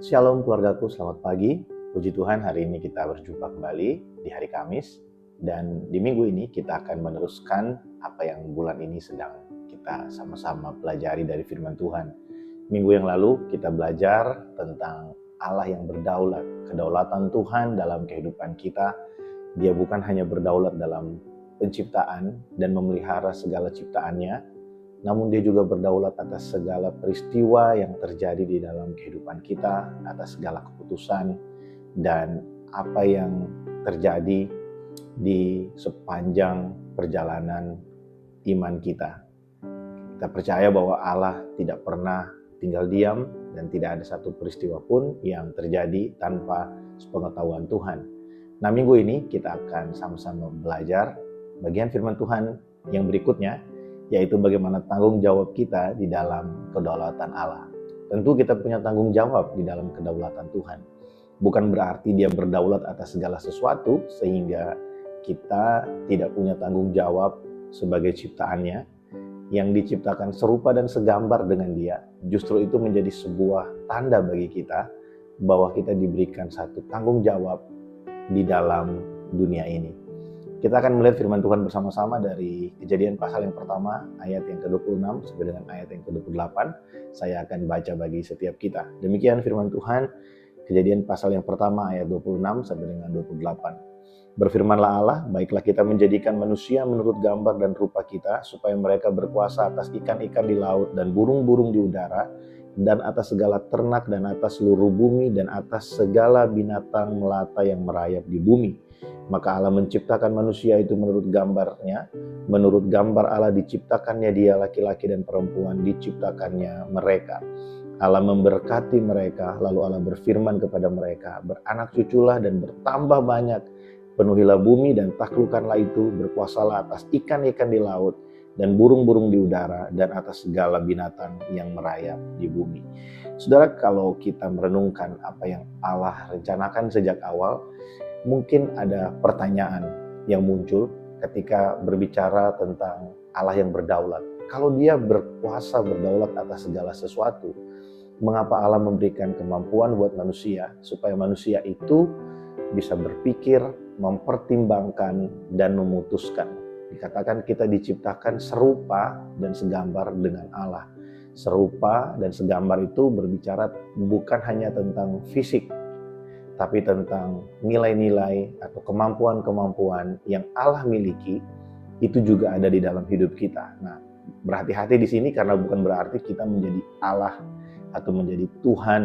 Shalom keluargaku, selamat pagi. Puji Tuhan, hari ini kita berjumpa kembali di hari Kamis. Dan di minggu ini kita akan meneruskan apa yang bulan ini sedang kita sama-sama pelajari dari firman Tuhan. Minggu yang lalu kita belajar tentang Allah yang berdaulat, kedaulatan Tuhan dalam kehidupan kita. Dia bukan hanya berdaulat dalam penciptaan dan memelihara segala ciptaannya, namun dia juga berdaulat atas segala peristiwa yang terjadi di dalam kehidupan kita, atas segala keputusan dan apa yang terjadi di sepanjang perjalanan iman kita. Kita percaya bahwa Allah tidak pernah tinggal diam dan tidak ada satu peristiwa pun yang terjadi tanpa sepengetahuan Tuhan. Nah, minggu ini kita akan sama-sama belajar bagian firman Tuhan yang berikutnya, yaitu bagaimana tanggung jawab kita di dalam kedaulatan Allah. Tentu kita punya tanggung jawab di dalam kedaulatan Tuhan. Bukan berarti dia berdaulat atas segala sesuatu sehingga kita tidak punya tanggung jawab sebagai ciptaannya yang diciptakan serupa dan segambar dengan dia. Justru itu menjadi sebuah tanda bagi kita bahwa kita diberikan satu tanggung jawab di dalam dunia ini. Kita akan melihat firman Tuhan bersama-sama dari Kejadian pasal yang pertama, ayat yang ke-26 sampai dengan ayat yang ke-28. Saya akan baca bagi setiap kita. Demikian firman Tuhan, Kejadian pasal yang pertama, ayat 26 sampai dengan 28. Berfirmanlah Allah, baiklah kita menjadikan manusia menurut gambar dan rupa kita, supaya mereka berkuasa atas ikan-ikan di laut dan burung-burung di udara, dan atas segala ternak dan atas seluruh bumi, dan atas segala binatang melata yang merayap di bumi. Maka Allah menciptakan manusia itu menurut gambarnya. Menurut gambar Allah diciptakannya dia, laki-laki dan perempuan diciptakannya mereka. Allah memberkati mereka, lalu Allah berfirman kepada mereka, beranak cuculah dan bertambah banyak. Penuhilah bumi dan taklukkanlah itu, berkuasalah atas ikan-ikan di laut dan burung-burung di udara dan atas segala binatang yang merayap di bumi. Saudara, kalau kita merenungkan apa yang Allah rencanakan sejak awal, mungkin ada pertanyaan yang muncul ketika berbicara tentang Allah yang berdaulat. Kalau dia berkuasa berdaulat atas segala sesuatu, mengapa Allah memberikan kemampuan buat manusia supaya manusia itu bisa berpikir, mempertimbangkan, dan memutuskan? Dikatakan kita diciptakan serupa dan segambar dengan Allah. Serupa dan segambar itu berbicara bukan hanya tentang fisik, tapi tentang nilai-nilai atau kemampuan-kemampuan yang Allah miliki, itu juga ada di dalam hidup kita. Nah, berhati-hati di sini karena bukan berarti kita menjadi Allah atau menjadi Tuhan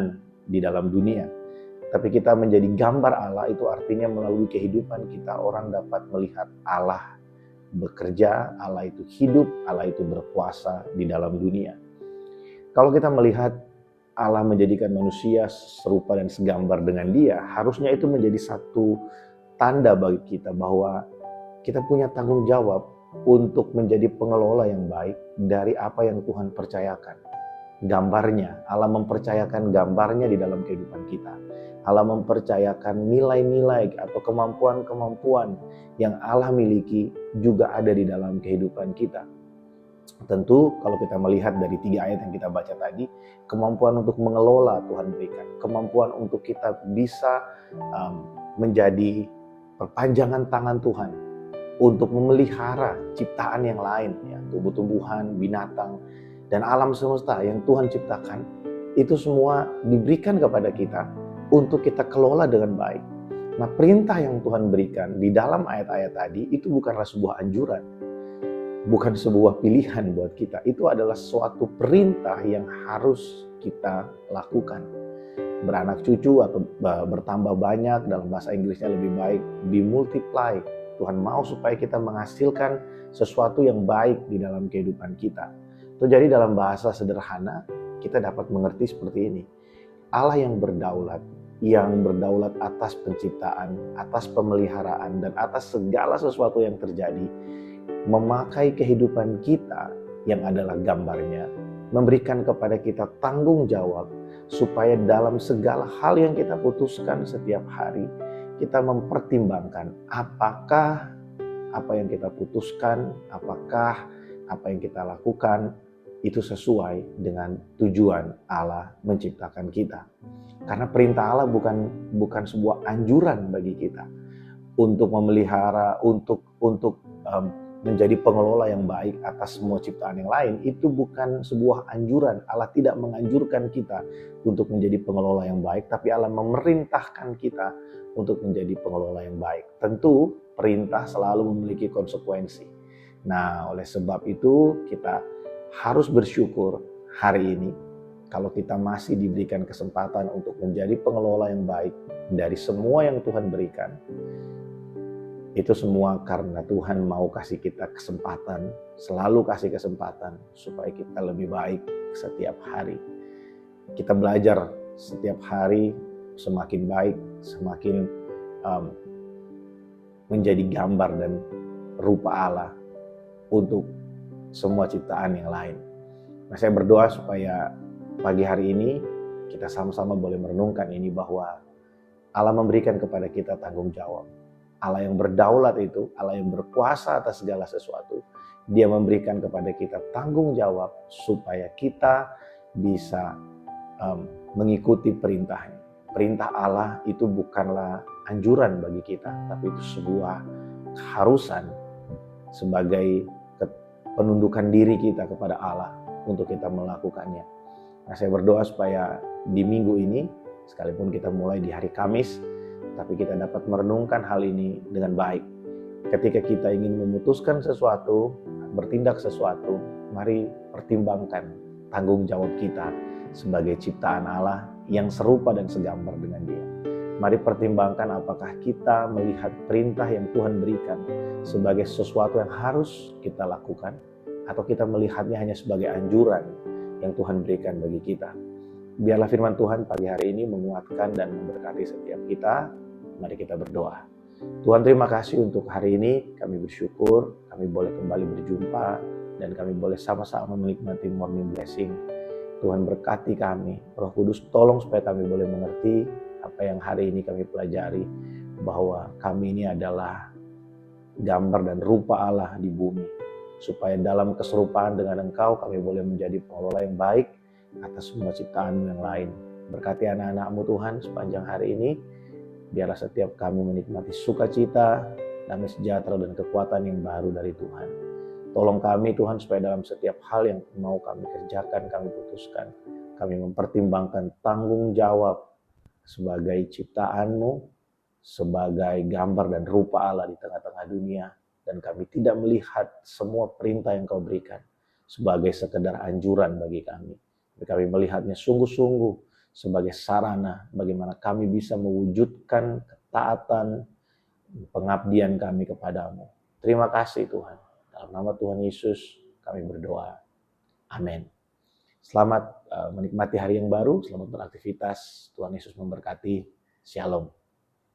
di dalam dunia. Tapi kita menjadi gambar Allah, itu artinya melalui kehidupan kita orang dapat melihat Allah bekerja, Allah itu hidup, Allah itu berkuasa di dalam dunia. Kalau kita melihat Allah menjadikan manusia serupa dan segambar dengan dia, harusnya itu menjadi satu tanda bagi kita bahwa kita punya tanggung jawab untuk menjadi pengelola yang baik dari apa yang Tuhan percayakan. Gambarnya, Allah mempercayakan gambarnya di dalam kehidupan kita. Allah mempercayakan nilai-nilai atau kemampuan-kemampuan yang Allah miliki juga ada di dalam kehidupan kita. Tentu kalau kita melihat dari 3 ayat yang kita baca tadi, kemampuan untuk mengelola Tuhan berikan. Kemampuan untuk kita bisa menjadi perpanjangan tangan Tuhan untuk memelihara ciptaan yang lain, ya, tumbuh-tumbuhan, binatang, dan alam semesta yang Tuhan ciptakan. Itu semua diberikan kepada kita untuk kita kelola dengan baik. Nah, perintah yang Tuhan berikan di dalam ayat-ayat tadi itu bukanlah sebuah anjuran, bukan sebuah pilihan buat kita. Itu adalah suatu perintah yang harus kita lakukan. Beranak cucu atau bertambah banyak, dalam bahasa Inggrisnya lebih baik, be multiply. Tuhan mau supaya kita menghasilkan sesuatu yang baik di dalam kehidupan kita. Itu jadi dalam bahasa sederhana kita dapat mengerti seperti ini. Allah yang berdaulat atas penciptaan, atas pemeliharaan, dan atas segala sesuatu yang terjadi, memakai kehidupan kita yang adalah gambarnya, memberikan kepada kita tanggung jawab supaya dalam segala hal yang kita putuskan setiap hari, kita mempertimbangkan apakah apa yang kita putuskan, apakah apa yang kita lakukan itu sesuai dengan tujuan Allah menciptakan kita. Karena perintah Allah bukan sebuah anjuran bagi kita untuk memelihara, untuk menjadi pengelola yang baik atas semua ciptaan yang lain. Itu bukan sebuah anjuran. Allah tidak menganjurkan kita untuk menjadi pengelola yang baik, tapi Allah memerintahkan kita untuk menjadi pengelola yang baik. Tentu perintah selalu memiliki konsekuensi. Nah, oleh sebab itu kita harus bersyukur hari ini kalau kita masih diberikan kesempatan untuk menjadi pengelola yang baik dari semua yang Tuhan berikan. Itu semua karena Tuhan mau kasih kita kesempatan, selalu kasih kesempatan supaya kita lebih baik setiap hari. Kita belajar setiap hari semakin baik, semakin menjadi gambar dan rupa Allah untuk semua ciptaan yang lain. Nah, saya berdoa supaya pagi hari ini kita sama-sama boleh merenungkan ini, bahwa Allah memberikan kepada kita tanggung jawab. Allah yang berdaulat itu, Allah yang berkuasa atas segala sesuatu, Dia memberikan kepada kita tanggung jawab supaya kita bisa mengikuti perintahnya. Perintah Allah itu bukanlah anjuran bagi kita, tapi itu sebuah keharusan sebagai penundukan diri kita kepada Allah untuk kita melakukannya. Nah, saya berdoa supaya di minggu ini, sekalipun kita mulai di hari Kamis, tapi kita dapat merenungkan hal ini dengan baik. Ketika kita ingin memutuskan sesuatu, bertindak sesuatu, mari pertimbangkan tanggung jawab kita sebagai ciptaan Allah yang serupa dan segambar dengan Dia. Mari pertimbangkan apakah kita melihat perintah yang Tuhan berikan sebagai sesuatu yang harus kita lakukan, atau kita melihatnya hanya sebagai anjuran yang Tuhan berikan bagi kita. Biarlah firman Tuhan pagi hari ini menguatkan dan memberkati setiap kita. Mari kita berdoa. Tuhan, terima kasih untuk hari ini. Kami bersyukur kami boleh kembali berjumpa dan kami boleh sama-sama menikmati morning blessing. Tuhan berkati kami. Roh Kudus tolong supaya kami boleh mengerti apa yang hari ini kami pelajari, bahwa kami ini adalah gambar dan rupa Allah di bumi. Supaya dalam keserupaan dengan Engkau kami boleh menjadi pengelola yang baik atas semua ciptaan yang lain. Berkati anak-anak-Mu Tuhan sepanjang hari ini. Biarlah setiap kami menikmati sukacita, damai sejahtera dan kekuatan yang baru dari Tuhan. Tolong kami Tuhan supaya dalam setiap hal yang mau kami kerjakan, kami putuskan, kami mempertimbangkan tanggung jawab sebagai ciptaan-Mu, sebagai gambar dan rupa Allah di tengah-tengah dunia. Dan kami tidak melihat semua perintah yang Kau berikan sebagai sekedar anjuran bagi kami. Kami melihatnya sungguh-sungguh sebagai sarana bagaimana kami bisa mewujudkan ketaatan pengabdian kami kepadamu. Terima kasih Tuhan. Dalam nama Tuhan Yesus kami berdoa. Amin. Selamat menikmati hari yang baru, selamat beraktivitas. Tuhan Yesus memberkati. Shalom.